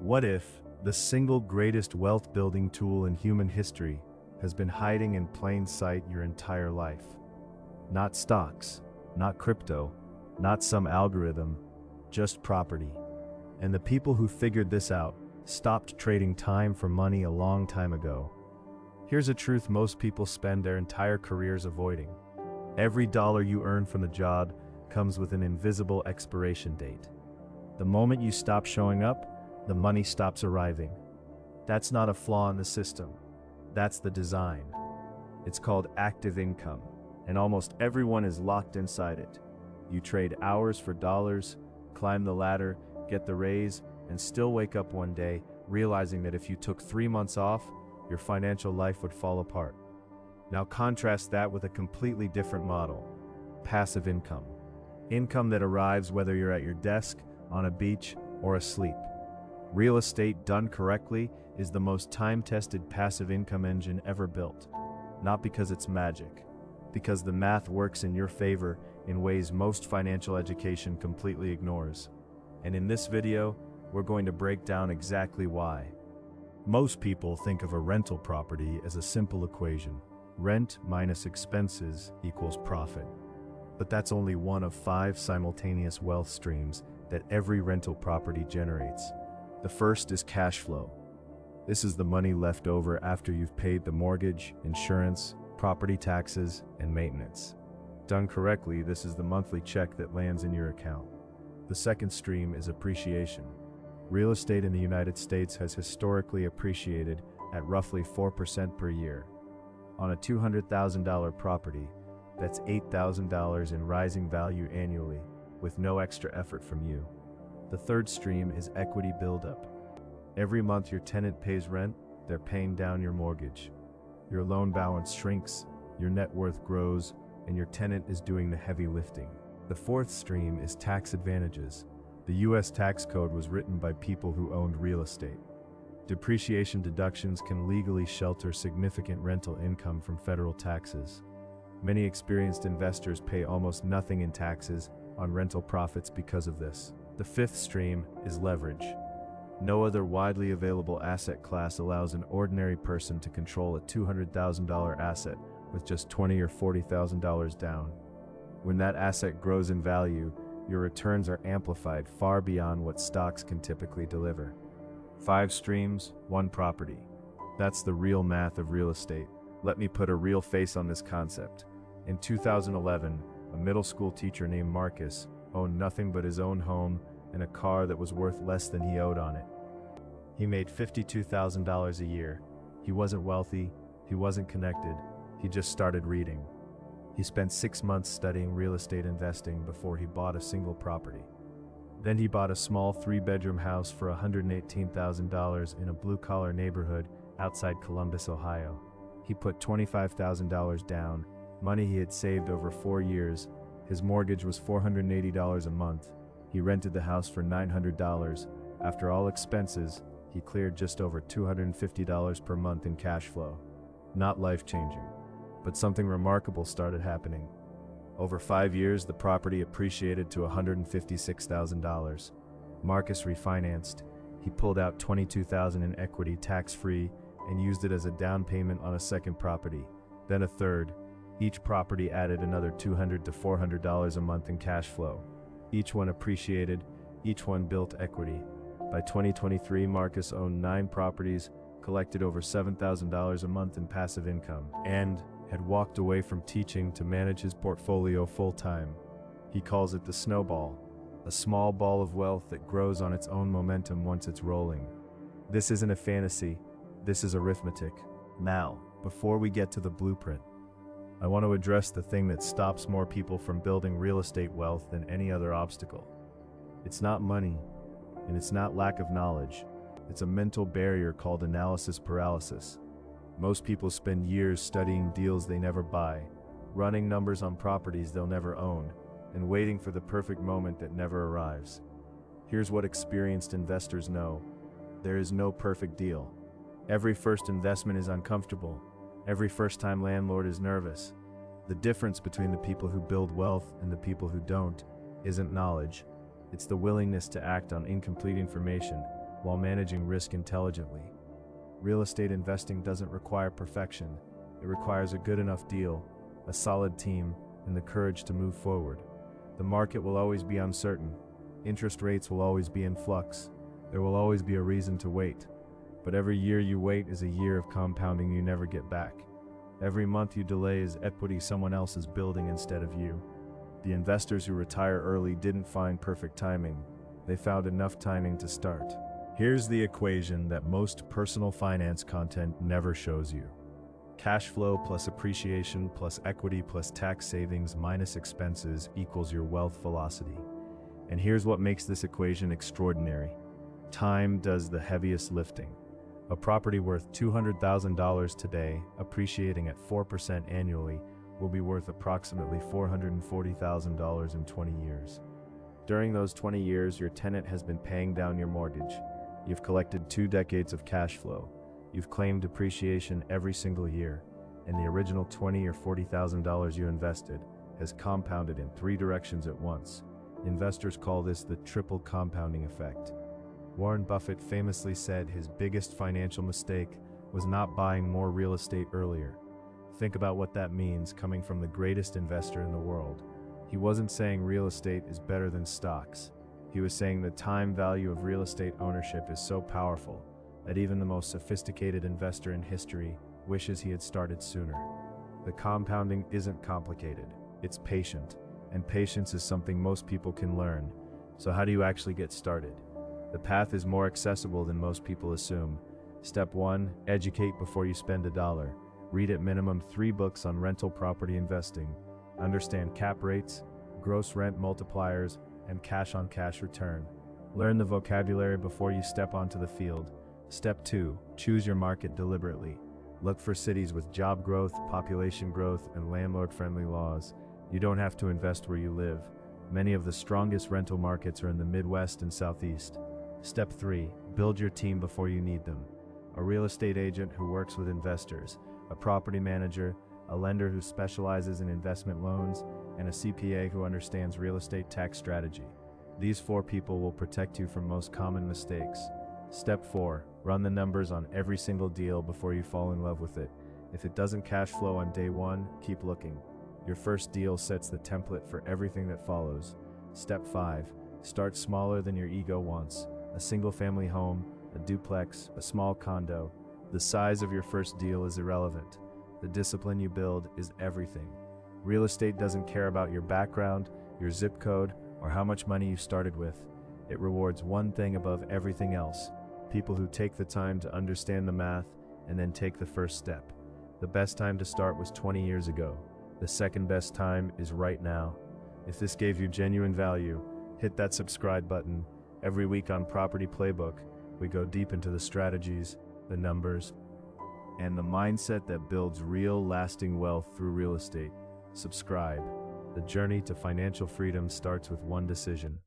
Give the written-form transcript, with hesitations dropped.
What if the single greatest wealth-building tool in human history has been hiding in plain sight your entire life? Not stocks, not crypto, not some algorithm, just property. And the people who figured this out stopped trading time for money a long time ago. Here's a truth most people spend their entire careers avoiding. Every dollar you earn from the job comes with an invisible expiration date. The moment you stop showing up, the money stops arriving. That's not a flaw in the system. That's the design. It's called active income, and almost everyone is locked inside it. You trade hours for dollars, climb the ladder, get the raise, and still wake up one day realizing that if you took 3 months off, your financial life would fall apart. Now contrast that with a completely different model: passive income. Income that arrives whether you're at your desk, on a beach, or asleep. Real estate done correctly is the most time-tested passive income engine ever built. Not because it's magic, because the math works in your favor in ways most financial education completely ignores. And in this video, we're going to break down exactly why. Most people think of a rental property as a simple equation: rent minus expenses equals profit. But that's only one of 5 simultaneous wealth streams that every rental property generates. The first is cash flow. This is the money left over after you've paid the mortgage, insurance, property taxes, and maintenance. Done correctly, this is the monthly check that lands in your account. The second stream is appreciation. Real estate in the United States has historically appreciated at roughly 4% per year. On a $200,000 property, that's $8,000 in rising value annually, with no extra effort from you. The third stream is equity buildup. Every month your tenant pays rent, they're paying down your mortgage. Your loan balance shrinks, your net worth grows, and your tenant is doing the heavy lifting. The fourth stream is tax advantages. The US tax code was written by people who owned real estate. Depreciation deductions can legally shelter significant rental income from federal taxes. Many experienced investors pay almost nothing in taxes on rental profits because of this. The fifth stream is leverage. No other widely available asset class allows an ordinary person to control a $200,000 asset with just $20,000 or $40,000 down. When that asset grows in value, your returns are amplified far beyond what stocks can typically deliver. 5 streams, 1 property. That's the real math of real estate. Let me put a real face on this concept. In 2011, a middle school teacher named Marcus owned nothing but his own home and a car that was worth less than he owed on it. He made $52,000 a year. He wasn't wealthy, he wasn't connected, he just started reading. He spent 6 months studying real estate investing before he bought a single property. Then he bought a small 3-bedroom house for $118,000 in a blue-collar neighborhood outside Columbus, Ohio. He put $25,000 down, money he had saved over 4 years. His mortgage was $480 a month. He rented the house for $900. After all expenses, he cleared just over $250 per month in cash flow. Not life-changing, but something remarkable started happening. Over 5 years, the property appreciated to $156,000. Marcus refinanced. He pulled out $22,000 in equity tax-free and used it as a down payment on a second property, then a third. Each property added another $200 to $400 a month in cash flow. Each one appreciated, each one built equity. By 2023, Marcus owned 9 properties, collected over $7,000 a month in passive income, and had walked away from teaching to manage his portfolio full-time. He calls it the snowball, a small ball of wealth that grows on its own momentum once it's rolling. This isn't a fantasy, this is arithmetic. Now, before we get to the blueprint, I want to address the thing that stops more people from building real estate wealth than any other obstacle. It's not money, and it's not lack of knowledge. It's a mental barrier called analysis paralysis. Most people spend years studying deals they never buy, running numbers on properties they'll never own, and waiting for the perfect moment that never arrives. Here's what experienced investors know: there is no perfect deal. Every first investment is uncomfortable. Every first-time landlord is nervous. The difference between the people who build wealth and the people who don't isn't knowledge. It's the willingness to act on incomplete information, while managing risk intelligently. Real estate investing doesn't require perfection. It requires a good enough deal, a solid team, and the courage to move forward. The market will always be uncertain. Interest rates will always be in flux. There will always be a reason to wait. But every year you wait is a year of compounding you never get back. Every month you delay is equity someone else is building instead of you. The investors who retire early didn't find perfect timing. They found enough timing to start. Here's the equation that most personal finance content never shows you. Cash flow plus appreciation plus equity plus tax savings minus expenses equals your wealth velocity. And here's what makes this equation extraordinary. Time does the heaviest lifting. A property worth $200,000 today, appreciating at 4% annually, will be worth approximately $440,000 in 20 years. During those 20 years, your tenant has been paying down your mortgage. You've collected 2 decades of cash flow. You've claimed depreciation every single year, and the original $20,000 or $40,000 you invested has compounded in 3 directions at once. Investors call this the triple compounding effect. Warren Buffett famously said his biggest financial mistake was not buying more real estate earlier. Think about what that means coming from the greatest investor in the world. He wasn't saying real estate is better than stocks. He was saying the time value of real estate ownership is so powerful that even the most sophisticated investor in history wishes he had started sooner. The compounding isn't complicated, it's patient, and patience is something most people can learn. So how do you actually get started? The path is more accessible than most people assume. Step 1, educate before you spend $1. Read at minimum 3 books on rental property investing. Understand cap rates, gross rent multipliers, and cash-on-cash return. Learn the vocabulary before you step onto the field. Step 2, choose your market deliberately. Look for cities with job growth, population growth, and landlord-friendly laws. You don't have to invest where you live. Many of the strongest rental markets are in the Midwest and Southeast. Step 3, build your team before you need them. A real estate agent who works with investors, a property manager, a lender who specializes in investment loans, and a CPA who understands real estate tax strategy. These 4 people will protect you from most common mistakes. Step 4, run the numbers on every single deal before you fall in love with it. If it doesn't cash flow on day 1, keep looking. Your first deal sets the template for everything that follows. Step 5, start smaller than your ego wants. A single-family home, a duplex, a small condo. The size of your first deal is irrelevant. The discipline you build is everything. Real estate doesn't care about your background, your zip code, or how much money you started with. It rewards one thing above everything else: people who take the time to understand the math and then take the first step. The best time to start was 20 years ago. The second best time is right now. If this gave you genuine value, hit that subscribe button. Every week on Property Playbook, we go deep into the strategies, the numbers, and the mindset that builds real, lasting wealth through real estate. Subscribe. The journey to financial freedom starts with one decision.